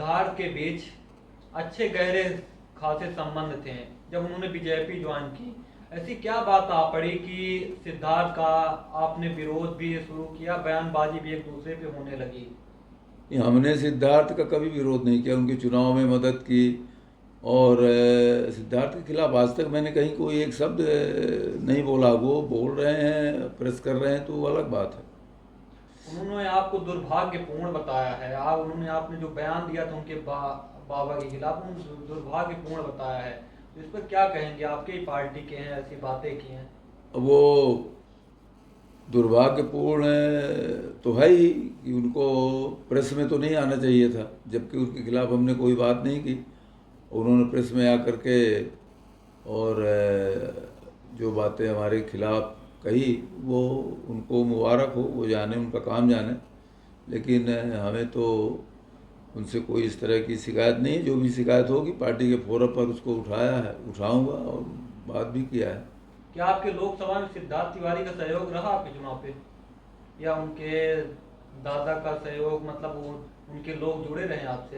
सिद्धार्थ के बीच अच्छे गहरे खासे संबंध थे जब उन्होंने बीजेपी ज्वाइन की। ऐसी क्या बात आ पड़ी कि सिद्धार्थ का आपने विरोध भी शुरू किया, बयानबाजी भी एक दूसरे पे होने लगी? हमने सिद्धार्थ का कभी विरोध नहीं किया, उनके चुनाव में मदद की। और सिद्धार्थ के खिलाफ आज तक मैंने कहीं कोई एक शब्द नहीं बोला। वो बोल रहे हैं, प्रेस कर रहे हैं, तो वो अलग बात है। उन्होंने आपको दुर्भाग्यपूर्ण बताया है, उन्होंने आपने जो बयान दिया था उनके बाबा के खिलाफ, उन्होंने दुर्भाग्यपूर्ण बताया है। तो इस पर क्या कहेंगे? आपके ही पार्टी के हैं, ऐसी बातें की हैं। अब वो दुर्भाग्यपूर्ण तो है ही कि उनको प्रेस में तो नहीं आना चाहिए था, जबकि उनके खिलाफ हमने कोई बात नहीं की। उन्होंने प्रेस में आकर के और जो बातें हमारे खिलाफ कही, वो उनको मुबारक हो, वो जाने, उनका काम जाने। लेकिन हमें तो उनसे कोई इस तरह की शिकायत नहीं है। जो भी शिकायत होगी पार्टी के फोरम पर उसको उठाया है, उठाऊंगा, और बात भी किया है। क्या आपके लोकसभा में सिद्धार्थ तिवारी का सहयोग रहा आपके चुनाव पे, या उनके दादा का सहयोग, मतलब उनके लोग जुड़े रहे आपसे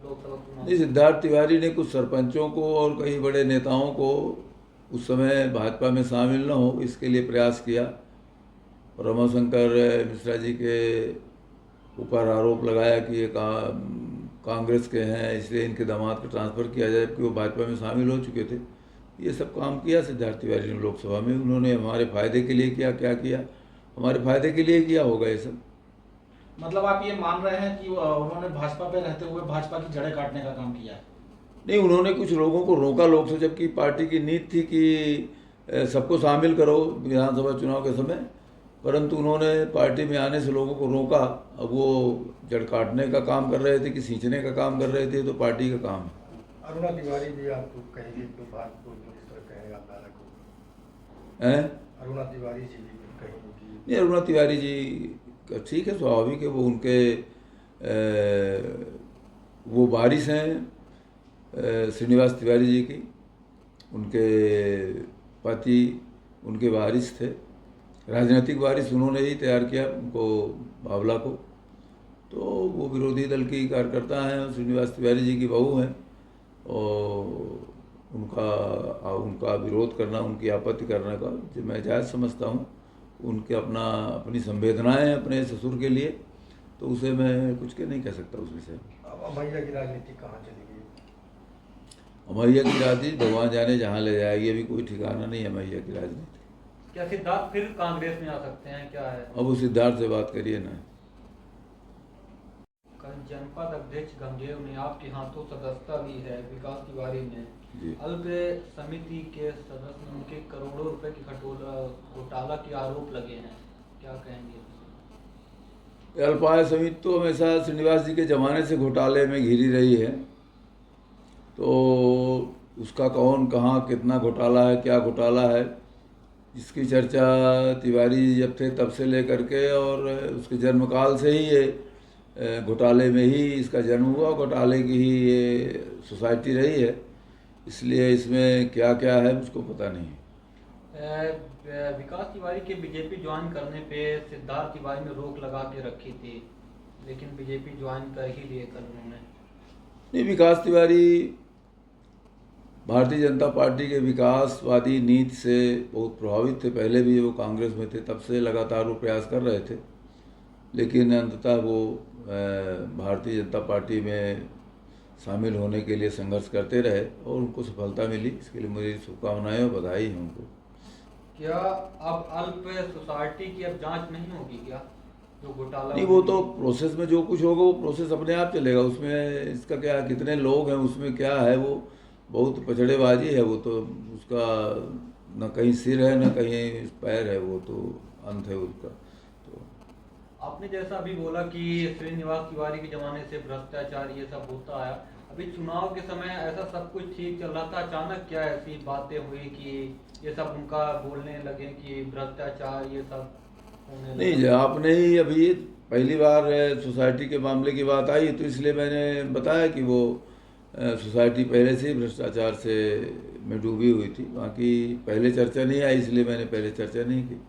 लोकसभा चुनाव नहीं, में? सिद्धार्थ तिवारी ने कुछ सरपंचों को और कई बड़े नेताओं को उस समय भाजपा में शामिल न हो इसके लिए प्रयास किया। और रमाशंकर मिश्रा जी के ऊपर आरोप लगाया कि ये कांग्रेस के हैं, इसलिए इनके दामाद का ट्रांसफ़र किया जाए, जबकि वो भाजपा में शामिल हो चुके थे। ये सब काम किया सिद्धार्थ तिवारी ने लोकसभा में। उन्होंने हमारे फ़ायदे के लिए किया, क्या किया, हमारे फ़ायदे के लिए किया होगा ये सब। मतलब आप ये मान रहे हैं कि उन्होंने भाजपा पे रहते हुए भाजपा की जड़ें काटने का काम किया है? नहीं, उन्होंने कुछ लोगों को रोका लोकसभा, जबकि पार्टी की नीति थी कि सबको शामिल करो विधानसभा चुनाव के समय, परंतु उन्होंने पार्टी में आने से लोगों को रोका। अब वो जड़ काटने का काम कर रहे थे कि सींचने का काम कर रहे थे, तो पार्टी का काम है। अरुणा तिवारी जी आपको कहेंगे तो बात को किस तरह कहेंगे आप दादा को? हैं? अरुणा तिवारी जी भी कहेंगे कि नहीं, अरुणा तिवारी जी का ठीक है, स्वाभाविक है। वो उनके वो वारिस हैं श्रीनिवास तिवारी जी की। उनके पति उनके वारिस थे, राजनीतिक वारिस उन्होंने ही तैयार किया उनको, बावला को। तो वो विरोधी दल की कार्यकर्ता हैं, श्रीनिवास तिवारी जी की बहू हैं, और उनका विरोध करना, उनकी आपत्ति करने का जो मैं जायज़ समझता हूँ। उनके अपनी संवेदनाएं हैं अपने ससुर के लिए, तो उसे मैं कुछ के नहीं कह सकता उस विषय में। अब अमैया की राजनीति कहाँ चली गई? अमैया की राजनीति भगवान जाने जहाँ ले जाएगी, अभी कोई ठिकाना नहीं है अमैया की राजनीति। क्या सिद्धार्थ फिर कांग्रेस में आ सकते हैं, क्या है? अब उस सिद्धार्थ से बात करिए ना। कल जनपद अध्यक्ष गंगेव ने आपके हाथों सदस्यता ली है, विकास तिवारी ने। जी। अल्प समिति के सदस्य ने उनके करोड़ों रुपए की घोटाला के आरोप लगे हैं, क्या कहेंगे? अल्पाय समिति तो हमेशा श्रीनिवास जी के ज़माने से घोटाले में घिरी रही है। तो उसका कौन कहाँ कितना घोटाला है, क्या घोटाला है, इसकी चर्चा तिवारी जब थे तब से लेकर के, और उसके जन्मकाल से ही ये घोटाले में ही इसका जन्म हुआ, घोटाले की ही ये सोसाइटी रही है। इसलिए इसमें क्या क्या है मुझको पता नहीं। विकास तिवारी के बीजेपी ज्वाइन करने पे सिद्धार्थ तिवारी ने रोक लगा के रखी थी, लेकिन बीजेपी ज्वाइन कर ही लिए कल उन्होंने। नहीं, विकास तिवारी भारतीय जनता पार्टी के विकासवादी नीति से बहुत प्रभावित थे। पहले भी वो कांग्रेस में थे, तब से लगातार वो प्रयास कर रहे थे, लेकिन अंततः वो भारतीय जनता पार्टी में शामिल होने के लिए संघर्ष करते रहे और उनको सफलता मिली। इसके लिए मुझे शुभकामनाएं और बधाई है उनको। क्या अब अल्प सोसाइटी की अब जांच नहीं होगी क्या, जो घोटाला? नहीं, वो तो प्रोसेस में जो कुछ होगा वो प्रोसेस अपने आप चलेगा। उसमें इसका क्या, कितने लोग हैं, उसमें क्या है, वो बहुत पचड़ेबाजी है। वो तो उसका न कहीं सिर है न कहीं पैर है, वो तो अंत है उसका। तो आपने जैसा अभी बोला कि श्रीनिवास तिवारी के जमाने से भ्रष्टाचार ये सब होता है, अभी चुनाव के समय ऐसा सब कुछ ठीक चल रहा था, अचानक क्या ऐसी बातें हुई कि ये सब उनका बोलने लगे कि भ्रष्टाचार ये सब होने नहीं, लगा? आपने ही अभी पहली बार सोसाइटी के मामले की बात आई, तो इसलिए मैंने बताया कि वो सोसाइटी पहले से ही भ्रष्टाचार से में डूबी हुई थी। बाकी पहले चर्चा नहीं आई, इसलिए मैंने पहले चर्चा नहीं की।